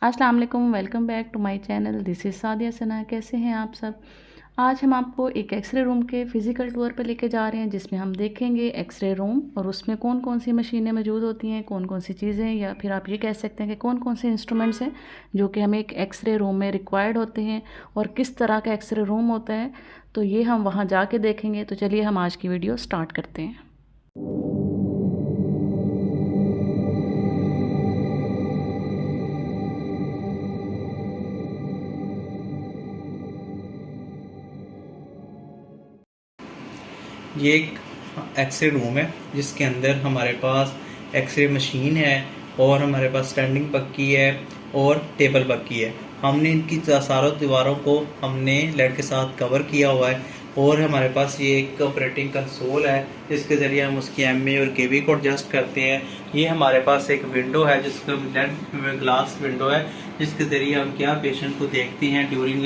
अस्सलाम वालेकुम, welcome back to my channel. This is Sadia Sana. कैसे हैं आप सब? आज हम आपको एक एक्सरे रूम के फ़िज़िकल टूर पे लेके जा रहे हैं, जिसमें हम देखेंगे एक्सरे रूम और उसमें कौन-कौन सी मशीनें मौजूद होती हैं, कौन-कौन सी चीज़ें, या फिर आप ये कह सकते हैं कि कौन-कौन से इंस्ट्रूमेंट्स हैं जो कि हमें एक एक्सरे रूम में रिक्वायर्ड होते हैं और किस तरह का एक्सरे रूम होता है। तो ये हम वहाँ जाके देखेंगे। तो चलिए हम आज की वीडियो स्टार्ट करते हैं। ये एक एक्सरे रूम है जिसके अंदर हमारे पास एक्सरे मशीन है और हमारे पास स्टैंडिंग पक्की है और टेबल पक्की है। हमने इनकी चारों दीवारों को हमने लेड के साथ कवर किया हुआ है और हमारे पास ये एक ऑपरेटिंग कंसोल है जिसके ज़रिए हम उसकी एमए और केवी को एडजस्ट करते हैं। ये हमारे पास एक विंडो है जिसका लेड ग्लास विंडो है जिसके ज़रिए हम क्या पेशेंट को देखते हैं ड्यूरिंग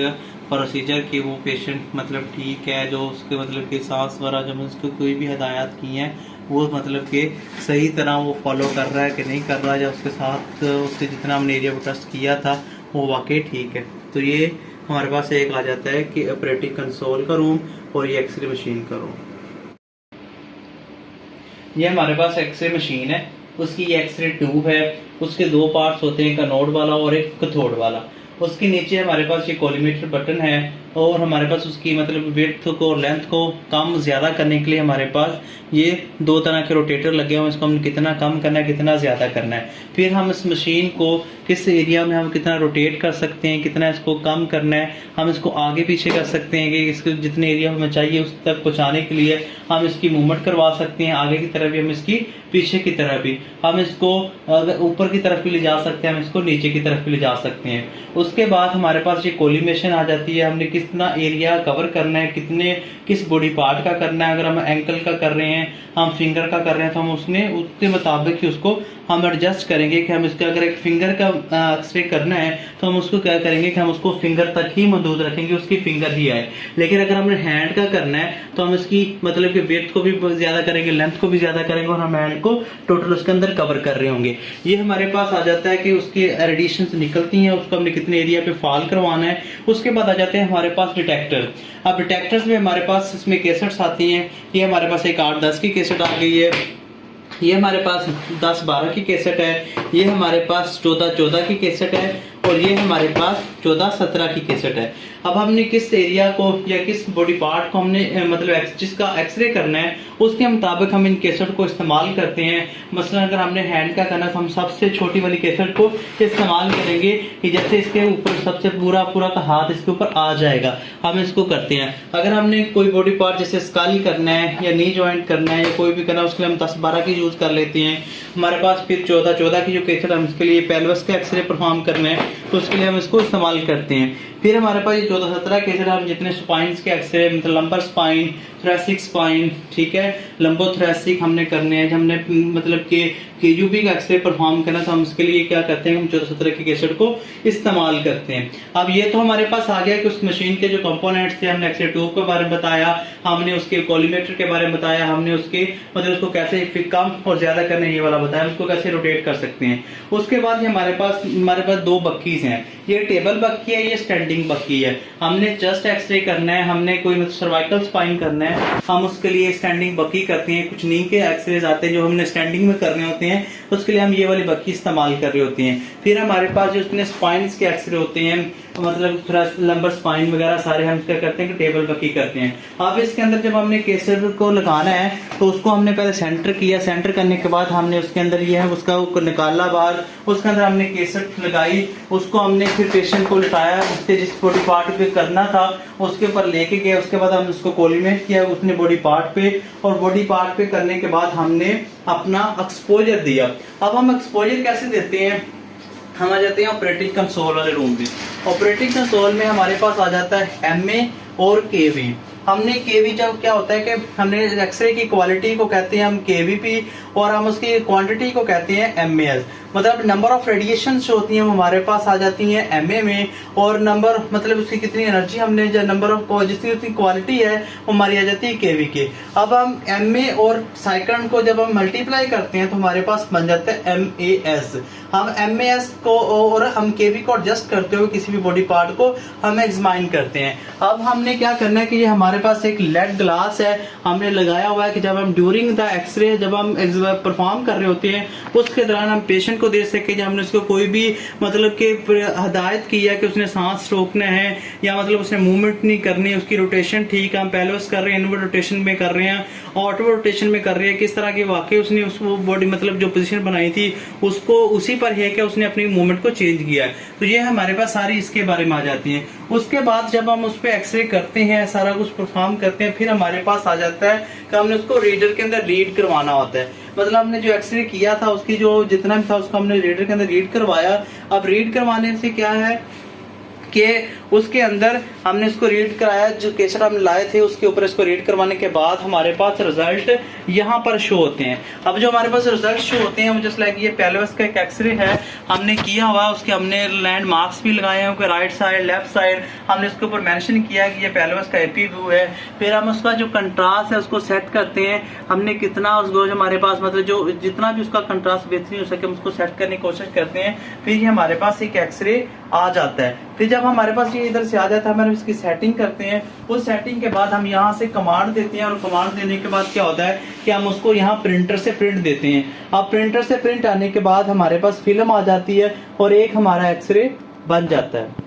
प्रोसीजर कि वो पेशेंट मतलब ठीक है, जो उसके मतलब कि सांस वगैरह जब उसको कोई भी हिदायत की हैं वो मतलब कि सही तरह वो फॉलो कर रहा है कि नहीं कर रहा है, या उसके साथ उससे जितना हमने एरिया को टेस्ट किया था वो वाकई ठीक है। तो ये हमारे पास एक आ जाता है कि ऑपरेटिंग कंसोल का रूम और ये एक्सरे मशीन का रूम। ये हमारे पास एक्सरे मशीन है, उसकी ये एक्सरे ट्यूब है, उसके दो पार्ट्स होते हैं, एक एनोड वाला और एक कैथोड वाला। उसके नीचे हमारे पास ये कॉलीमेटर बटन है और हमारे पास उसकी मतलब विड्थ को और लेंथ को कम ज़्यादा करने के लिए हमारे पास ये दो तरह के रोटेटर लगे हुए हैं। इसको हम कितना कम करना है कितना ज़्यादा करना है, फिर हम इस मशीन को किस एरिया में हम कितना रोटेट कर सकते हैं, कितना इसको कम करना है, हम इसको आगे पीछे कर सकते हैं कि इसको जितने एरिया हमें चाहिए उस तक पहुँचाने के लिए हम इसकी मूवमेंट करवा सकते हैं, आगे की तरफ भी हम इसकी पीछे की तरफ भी हम इसको ऊपर की तरफ भी ले जा सकते हैं, हम इसको नीचे की तरफ भी ले जा सकते हैं। उसके बाद हमारे पास ये कोलिमेशन आ जाती है, हमने कितना एरिया कवर करना है, किस बॉडी पार्ट का करना है। अगर हम एंकल का कर रहे हैं, हम फिंगर का कर रहे हैं, तो हम उसके मुताबिक ही उसको हम एडजस्ट करेंगे कि हम इसका अगर एक फिंगर का एक्सरे करना है तो हम उसको क्या करेंगे कि हम उसको फिंगर तक ही महदूद रखेंगे, उसकी फिंगर ही आए। लेकिन अगर हमने हैंड का करना है तो हम इसकी मतलब कि विड्थ को भी ज्यादा करेंगे, लेंथ को भी ज्यादा करेंगे और हम हैंड को टोटल उसके अंदर कवर कर रहे होंगे। ये हमारे पास आ जाता है कि उसकी रेडिएशन निकलती हैं, उसको हमने कितने एरिया पे फॉल करवाना है। उसके बाद आ जाते हैं हमारे पास डिटेक्टर। अब डिटेक्टर्स में हमारे पास इसमें कैसेट्स आती हैं। ये हमारे पास एक 8-10 की कैसेट आ गई है, ये हमारे पास 10-12 की कैसेट है, ये हमारे पास 14-14 की कैसेट है और ये हमारे पास 14-17 की कैसेट है। अब हमने किस एरिया को या किस बॉडी पार्ट को हमने मतलब जिसका एक्सरे करना है उसके मुताबिक हम इन कैसेट को इस्तेमाल करते हैं। मसलन अगर हमने हैंड का करना तो हम सबसे छोटी वाली कैसेट को इस्तेमाल करेंगे कि जैसे इसके ऊपर सबसे पूरा का हाथ इसके ऊपर आ जाएगा, हम इसको करते हैं। अगर हमने कोई बॉडी पार्ट जैसे स्कल करना है या नी जॉइंट करना है या कोई भी करना है उसके लिए हम 10-12 की यूज कर लेते हैं। हमारे पास फिर 14-14 की जो कैसेट हम इसके लिए पेल्विस का एक्सरे परफॉर्म करना है तो उसके लिए हम इसको इस्तेमाल करते हैं। फिर हमारे पास ये 14-17 कैसेट हम जितने स्पाइन्स के एक्सरे मतलब लंबर स्पाइन, थोरैसिक स्पाइन, ठीक है, लंबोथोरैसिक हमने करने हैं, हमने मतलब कि यूबी का एक्सरे परफॉर्म करना तो हम इसके लिए क्या करते हैं, हम 14-17 की कैसेट को इस्तेमाल करते हैं। अब ये तो हमारे पास आ गया कि उस मशीन के जो कंपोनेंट्स थे, हमने एक्सरे ट्यूब के बारे में बताया, हमने उसके कॉलीमेटर के बारे में बताया, हमने उसके मतलब उसको कैसे कम और ज्यादा करने ये वाला बताया, उसको कैसे रोटेट कर सकते हैं। उसके बाद हमारे पास दो बक्कीज हैं, ये टेबल बक्की है, ये स्टैंडिंग बक्की है। हमने चेस्ट एक्सरे करना है, हमने कोई मतलब सर्वाइकल स्पाइन करना है, हम उसके लिए स्टैंडिंग बक्की करते हैं। कुछ नी के एक्सरेज आते हैं जो हमने स्टैंडिंग में करने होते हैं, तो उसके लिए हम ये वाली बक्की इस्तेमाल कर रहे होते हैं। फिर हमारे पास जो उसने स्पाइन्स के एक्सरे होते हैं मतलब थोड़ा लंबर स्पाइन वगैरह सारे हम क्या करते हैं कि टेबल बक्की करते हैं। अब इसके अंदर जब हमने कैसेट को लगाना है तो उसको हमने पहले सेंटर किया, सेंटर करने के बाद हमने उसके अंदर ये है उसका निकाला बाहर, उसके अंदर हमने कैसेट लगाई, उसको हमने फिर पेशेंट को लिटाया, उसके जिस बॉडी पार्ट पे करना था उसके ऊपर लेके गए। उसके बाद हमने उसको कोलिमेट किया उसने बॉडी पार्ट पे, और बॉडी पार्ट पे करने के बाद हमने अपना एक्सपोजर दिया। अब हम एक्सपोजर कैसे देते हैं, हम आ जाते हैं ऑपरेटिंग कंसोल वाले रूम में। ऑपरेटिंग कंसोल में हमारे पास आ जाता है एमए और केवी। हमने केवी जब क्या होता है कि हमने एक्सरे की क्वालिटी को कहते हैं हम केवीपी और हम उसकी क्वांटिटी को कहते हैं MAS। मतलब नंबर ऑफ रेडिएशन जो होती हैं वो हमारे पास आ जाती हैं MA में, और नंबर मतलब उसकी कितनी एनर्जी हमने जो नंबर ऑफ जितनी उसकी क्वालिटी है वो हमारी आ जाती है KV के। अब हम MA और सेकंड को जब हम मल्टीप्लाई करते हैं तो हमारे पास बन जाता है MAS। हम MAS को और हम KV को एडजस्ट करते हुए किसी भी बॉडी पार्ट को हम एग्जामाइन करते हैं। अब हमने क्या करना है कि ये हमारे पास एक लेड ग्लास है हमने लगाया हुआ है कि जब हम ड्यूरिंग द एक्सरे जब हम परफॉर्म कर रहे होते हैं उसके दौरान हम पेशेंट को दे सके। जब हमने उसको कोई भी मतलब कि हदायत की है कि उसने सांस रोकना है या मतलब उसने मूवमेंट नहीं करनी, उसकी रोटेशन ठीक हम पेल्विस कर रहे हैं, इनवर्ड रोटेशन में कर रहे हैं, आउटवर्ड रोटेशन में कर रहे हैं, किस तरह की वाकई उसने उस बॉडी मतलब जो पोजीशन बनाई थी उसको उसी पर है कि उसने अपनी मूवमेंट को चेंज किया है। तो ये हमारे पास सारी इसके बारे में आ जाती है। उसके बाद जब हम उस पर एक्सरे करते हैं, सारा कुछ परफॉर्म करते हैं, फिर हमारे पास आ जाता है कि हमने उसको रीडर के अंदर रीड करवाना होता है। मतलब हमने जो एक्सरे किया था उसकी जो जितना भी था उसको हमने रीडर के अंदर रीड करवाया। अब रीड करवाने से क्या है कि उसके अंदर हमने इसको रीड कराया, जो केसर हमने लाए थे उसके ऊपर इसको रीड करवाने के बाद हमारे पास रिजल्ट यहाँ पर शो होते हैं। अब जो हमारे पास रिजल्ट शो होते हैं वो जस्ट लाइक ये पेल्विस का एक एक्सरे है हमने किया हुआ, उसके हमने लैंड मार्क्स भी लगाए हैं राइट साइड लेफ्ट साइड, हमने इसके ऊपर मेंशन किया कि ये पेल्विस का एपी व्यू है। फिर हम उसका जो कंट्रास्ट है उसको सेट करते हैं, हमने कितना उसको हमारे पास मतलब जो जितना भी उसका कंट्रास्ट बेहतरीन हो सके हम उसको सेट करने की कोशिश करते हैं। फिर ये हमारे पास एक एक्सरे आ जाता है। फिर जब हमारे पास ये इधर से आ जाता है हम इसकी सेटिंग करते हैं। उस सेटिंग के बाद हम यहाँ से कमांड देते हैं और कमांड देने के बाद क्या होता है कि हम उसको यहाँ प्रिंटर से प्रिंट देते हैं। अब प्रिंटर से प्रिंट आने के बाद हमारे पास फिल्म आ जाती है और एक हमारा एक्सरे बन जाता है।